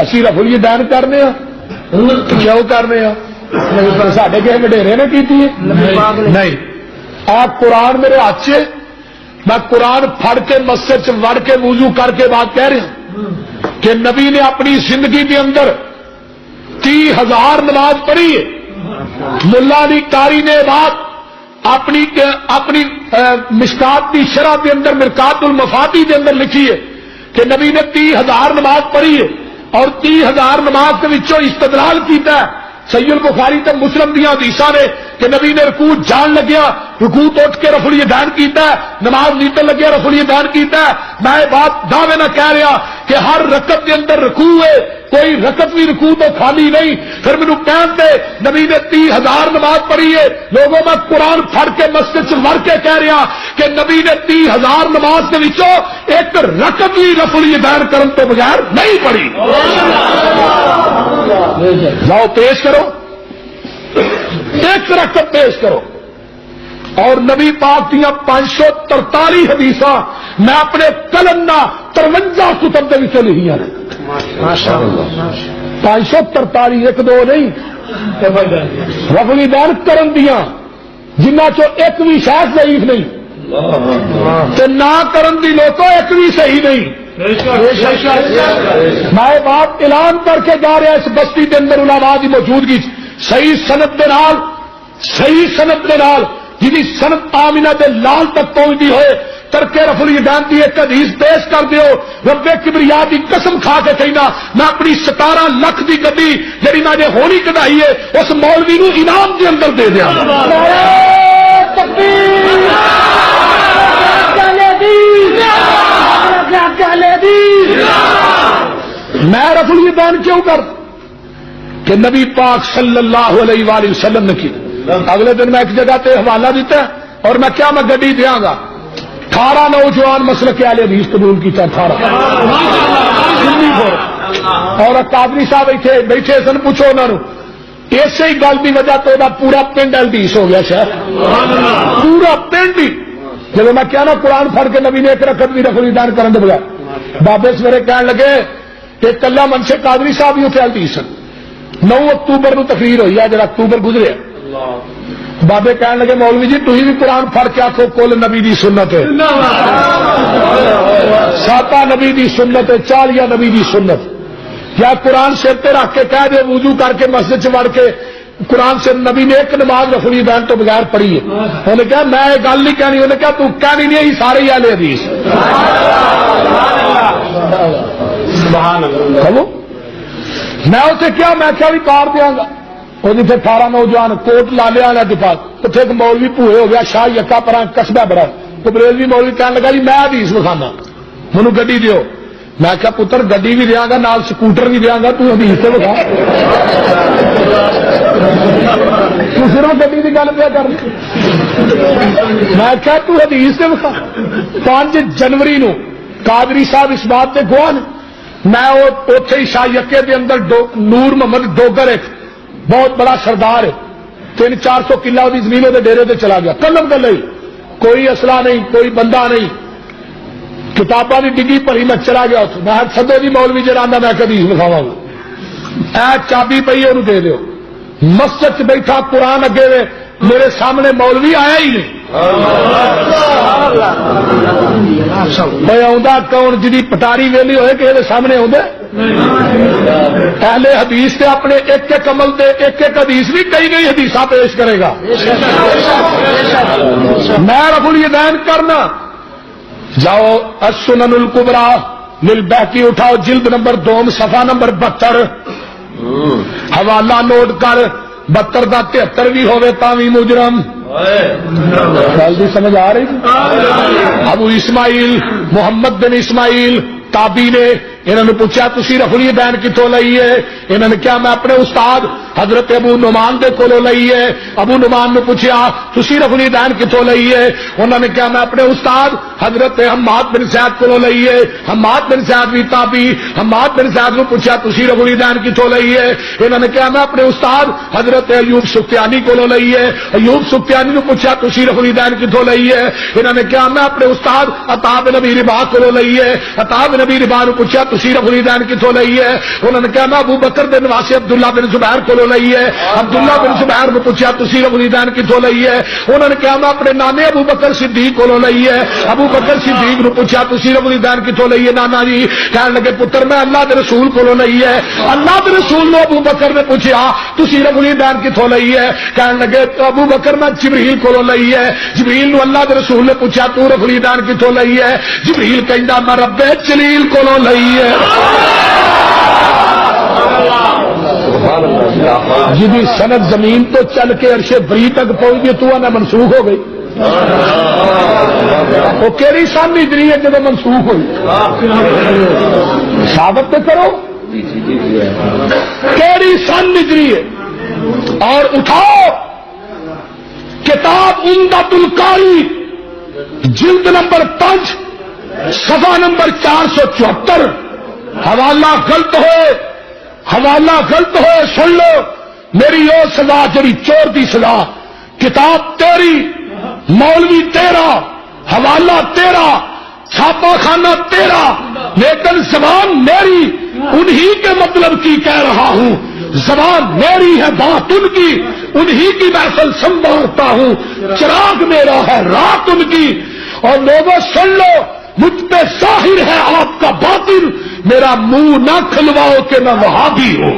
اسی رفع الیدین کرنے کیوں کرنے ساڈے کسی وڈیرے نے کی نہیں. آپ قرآن میرے ہاتھ سے میں قرآن پھڑ کے مسجد وڑ کے وضو کر کے بات کہہ رہا ہوں کہ نبی نے اپنی زندگی کے اندر 30,000 نماز پڑھی ہے. ملا علی قاری نے بات اپنی مشکات کی شرح کے اندر مرکات المفاتی کے اندر لکھی ہے کہ نبی نے 30,000 نماز پڑھی ہے اور 30,000 نماز کے وچوں استدلال کیتا ہے صحیح البخاری تے مسلم دیاں حدیثاں نے کہ نبی نے رکوع جان لگیا رکوع تو اٹھ کے رفع الیدین کیتا ہے, نماز نیتن لگیا رفع الیدین کیتا ہے. میں یہ بات دعوے نہ کہہ رہا کہ ہر رکعت کے اندر رکوع ہے, کوئی رکعت بھی رکوع تو خالی نہیں. پھر مینوں کہن دے نبی نے 30,000 نماز پڑھی ہے. لوگوں میں قرآن پھڑ کے مسجد سے مر کے کہہ رہا کہ نبی نے 30,000 نماز کے وچوں ایک رکعت بھی رفع الیدین کرن تو بغیر نہیں پڑھی. جاؤ پیش کرو, ایک رکعت پیش کرو. اور نبی پاک دیا 543 حدیثاں میں اپنے قلم 53 کتب کے وچوں لکھیاں نے. 543 ایک دو نہیں رفع الیدین کرن دیاں جنہ چو ایک بھی شاید ضعیف نہیں تے نہ کرن دی لوگوں ایک بھی صحیح نہیں. میں بات اعلان کر کے جا رہا اس بستی کے اندر علماء کی موجودگی صحیح سند کے نال جنی سند آمینہ دے لال تک پہنچتی ہوئے ترک رفع الیدین کی ایک حدیث پیش کر دیو. رب کبریا کی قسم کھا کے کہنا میں اپنی 17 لاکھ کی گڈی جی میں نے ہونی کٹائی ہے اس مولوی نو انعام کے اندر دے دیا. میں رفع الیدین کیوں کر کہ نبی پاک صلی اللہ علیہ وآلہ وسلم نے کی. اگلے دن میں ایک جگہ تے حوالہ دیتا ہے اور میں کیا میں گڈی دیاں گا 18 نوجوان مسلک اہل حدیث قبول کیتا 18 اور قادری صاحب بیٹھے سن پوچھو انہوں نے اسی ہی گل کی وجہ تو پورا پنڈ حدیث ہو گیا شہر پورا پنڈ ہی. جب میں کیا نا قرآن پڑھ کے نبی نے ایک رکعت بھی رفع الیدین کرنے دے بغیر بابے سویرے کہنے لگے کہ کلا منشے قادری صاحب ہی اتنے حدیث 9 اکتوبر کو تقریر ہوئی ہے جڑا اکتوبر گزرے بابے کہنے لگے مولوی جی تھی بھی قرآن پڑھ کے آخو کل نبی دی سنت ہے 7 نبی دی سنت ہے 40 نبی دی سنت. یا قرآن سر پہ رکھ کے کہہ دے وضو کر کے مسجد چ وڑ کے قرآن سے نبی نے ایک نماز رفع الیدین تو بغیر پڑھی ہے. انہوں نے کہا میں یہ گل نہیں کہنی, انہوں نے کہا تو کہنی نہیں ہے سارے اہل حدیث. میں اسے کیا میں کیا بھی کار دیا گا وہ جیسے 18 نوجوان کوٹ لالے والے کے پاس اتنے ایک مولوی پوہے ہو گیا شاہ یکا پرا قصبہ بڑا تو بریلوی مولوی کہنے لگا جی میں حدیث بکھانا مینو گڈی دیو. میں کیا پتر گڈی بھی دیا گا نال سکوٹر بھی دیا گا تو حدیث سے بکھا تو صرف گڈی کی گل پہ کر. میں کیا تو حدیث سے بکھا. 5 جنوری نو قادری صاحب اس بات سے گواہ نے. میں اوتھے ہی شاہ یکے دے اندر نور محمد ڈوگر ایک بہت بڑا سردار ہے 300-400 کلا کی زمینوں کے ڈیرے سے چلا گیا قلم کر لئی کوئی اسلحہ نہیں کوئی بندہ نہیں کتاباں کی ڈگی پڑھی میں چلا گیا میں سدے بھی مولوی جرانا میں کدی لکھاوا گا اے چابی پی انہوں دے دیو. مسجد بیٹھا قرآن اگے وے میرے سامنے مولوی آیا ہی نہیں. کون جی پٹاری ویلی ہوئے کہ سامنے آدھے اہل حدیث سے اپنے ایک ایک عمل دے ایک ایک حدیث بھی کئی کئی حدیث پیش کرے گا. میں رفع الیدین کرنا جاؤ السنن الکبریٰ للبیہقی اٹھاؤ جلد نمبر 2 صفحہ نمبر 72 حوالہ نوٹ کر 72 کا 73 بھی ہوئے تاوی مجرم. جلدی سمجھ آ رہی. ابو اسماعیل محمد بن اسماعیل تابی نے انہوں نے پوچھا تسی رفع الیدین کتوں لئی ہے. انہوں نے کیا میں اپنے استاد حضرت ابو نعمان دے کولوں لئی ہے. ابو نعمان نے پوچھا تسی رفع الیدین کتوں لئی ہے؟ انہوں نے کہا میں اپنے استاد حضرت حماد بن زید کولوں لئی ہے. حماد بن زید بھی تابعی. حماد بن زید نے پوچھا تسی رفع الیدین کتوں لئی ہے؟ انہوں نے کہا میں اپنے استاد حضرت ایوب سختیانی کولوں لئی ہے. ایوب سختیانی نے پوچھا تسی رفع الیدین کتوں لئی ہے؟ انہوں نے کہا میں اپنے استاد عطا بن ابی رباح کولوں لئی ہے. عطا بن ابی رباح نے پوچھا تسی رفع الیدین کتوں لئی ہے؟ انہوں نے کہا میں ابو بکر دے نواسی عبداللہ بن زبیر کولوں لئی ہے. عبداللہ بن زبیر نے پوچھا تسی رفع الیدین کتوں لئی ہے؟ انہوں نے کہا میں اپنے نانے ابو بکر صدیق کولوں لئی ہے. ابو بکر صدیق نے پوچھا تسی رفع الیدین کتوں لئی ہے نانا جی؟ کہنے لگے پتر میں اللہ دے رسول کولوں لئی ہے. اللہ دے رسول نے ابو بکر نے پوچھا تسی رفع الیدین کتوں لئی ہے؟ کہنے لگے ابو بکر میں جبریل کولوں لئی ہے. جبریل نو اللہ دے رسول نے پوچھا تو رفع الیدین کتوں لئی ہے؟ جبریل کہندا میں رب جلیل کولوں لئی ہے. جدی سند زمین تو چل کے عرش بری تک پہنچ گئی تو نہ منسوخ ہو گئی. وہ کیڑی سن ہجری ہے جب منسوخ ہوئی؟ ثابت تو کرو کیڑی سن ہجری ہے. اور اٹھاؤ کتاب عمدۃ القاری جلد نمبر 5 صفحہ نمبر 474. حوالہ غلط ہوئے سن لو. میری وہ سزا جڑی چور دی سزا. کتاب تیری، مولوی تیرا، حوالہ تیرا، چھاپا خانہ تیرا، لیکن زبان میری. انہی کے مطلب کی کہہ رہا ہوں. زبان میری ہے بات ان کی. انہی کی محفل سنبھالتا ہوں. چراغ میرا ہے رات ان کی. اور لوگوں سن لو مجھ پہ ظاہر ہے آپ کا باطن. میرا منہ نہ کھلواؤ کہ میں وہابی ہوں.